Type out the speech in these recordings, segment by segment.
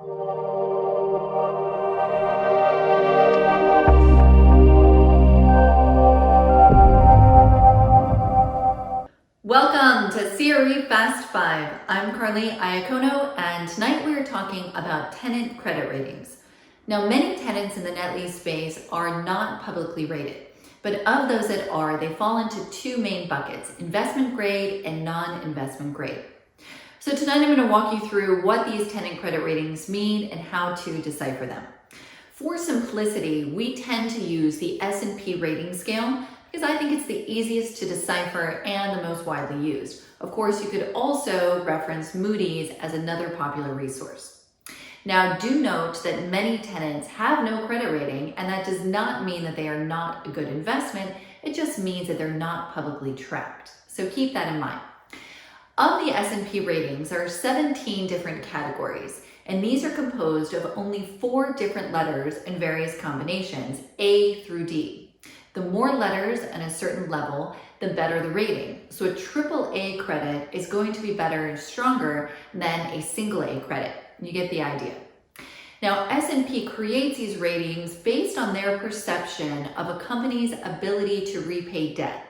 Welcome to CRE Fast 5. I'm Carly Iacono, and tonight we are talking about tenant credit ratings. Now, many tenants in the net lease space are not publicly rated, but of those that are, they fall into two main buckets: investment grade and non-investment grade. So tonight I'm going to walk you through what these tenant credit ratings mean and how to decipher them. For simplicity, we tend to use the S&P rating scale because I think it's the easiest to decipher and the most widely used. Of course, you could also reference Moody's as another popular resource. Now, do note that many tenants have no credit rating, and that does not mean that they are not a good investment. It just means that they're not publicly tracked. So keep that in mind. Of the S&P ratings, there are 17 different categories, and these are composed of only 4 different letters in various combinations, A through D. The more letters and a certain level, the better the rating. So a triple A credit is going to be better and stronger than a single A credit. You get the idea. Now, S&P creates these ratings based on their perception of a company's ability to repay debt.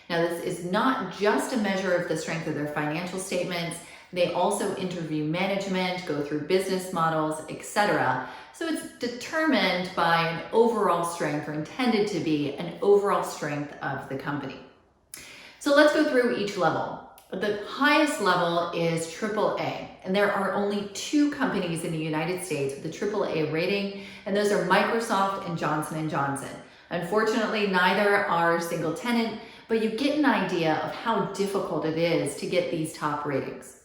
Now, this is not just a measure of the strength of their financial statements. They also interview management, go through business models, etc. So it's determined by an overall strength, or intended to be an overall strength of the company. So let's go through each level. The highest level is AAA, and there are only 2 companies in the United States with a AAA rating, and those are Microsoft and Johnson & Johnson. Unfortunately, neither are single tenant, but you get an idea of how difficult it is to get these top ratings.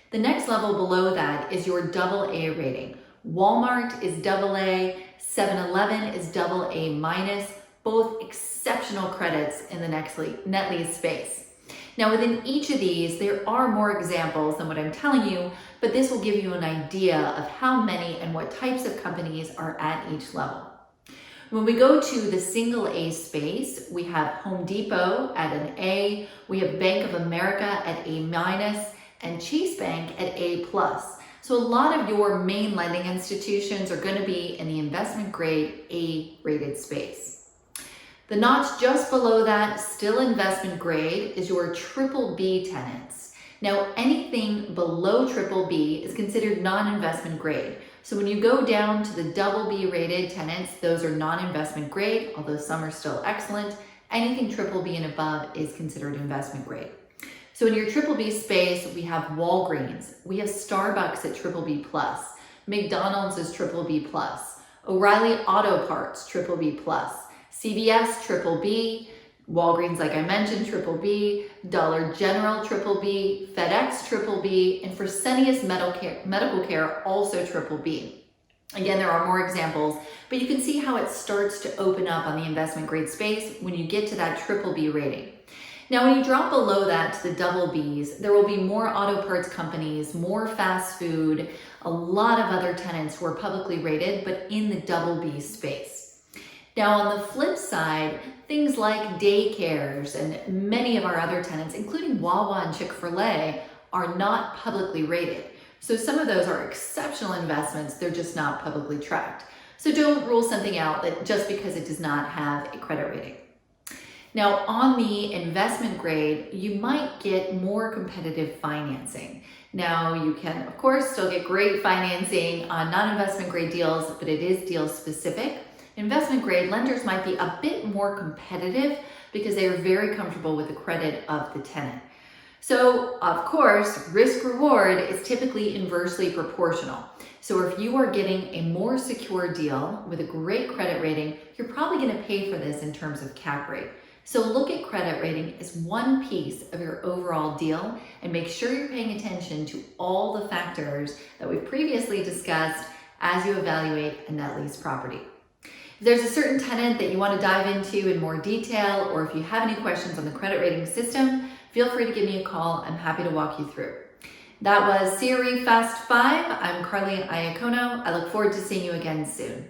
The next level below that is your AA rating. Walmart is AA, 7-Eleven is AA-, both exceptional credits in the net lease space. Now, within each of these, there are more examples than what I'm telling you, but this will give you an idea of how many and what types of companies are at each level. When we go to the single A space, we have Home Depot at an A, we have Bank of America at A-, and Chase Bank at A+. So a lot of your main lending institutions are going to be in the investment grade A-rated space. The notch just below that, still investment grade, is your BBB tenants. Now, anything below BBB is considered non-investment grade. So when you go down to the BB rated tenants, those are non-investment grade, although some are still excellent. Anything BBB and above is considered investment grade. So in your BBB space, we have Walgreens, we have Starbucks at BBB+, McDonald's is BBB+, O'Reilly Auto Parts BBB+, CVS BBB, Walgreens, like I mentioned, BBB, Dollar General BBB, FedEx BBB, and Fresenius Medical Care also BBB. Again, there are more examples, but you can see how it starts to open up on the investment grade space when you get to that BBB rating. Now, when you drop below that to the BBs, there will be more auto parts companies, more fast food, a lot of other tenants who are publicly rated, but in the BB space. Now, on the flip side, things like daycares and many of our other tenants, including Wawa and Chick-fil-A, are not publicly rated. So some of those are exceptional investments, they're just not publicly tracked. So don't rule something out that just because it does not have a credit rating. Now, on the investment grade, you might get more competitive financing. Now, you can, of course, still get great financing on non-investment grade deals, but it is deal specific. Investment grade lenders might be a bit more competitive because they are very comfortable with the credit of the tenant. So, of course, risk reward is typically inversely proportional. So if you are getting a more secure deal with a great credit rating, you're probably going to pay for this in terms of cap rate. So look at credit rating as one piece of your overall deal and make sure you're paying attention to all the factors that we've previously discussed as you evaluate a net lease property. If there's a certain tenant that you want to dive into in more detail, or if you have any questions on the credit rating system, feel free to give me a call. I'm happy to walk you through. That was CRE Fast 5. I'm Carly Iacono. I look forward to seeing you again soon.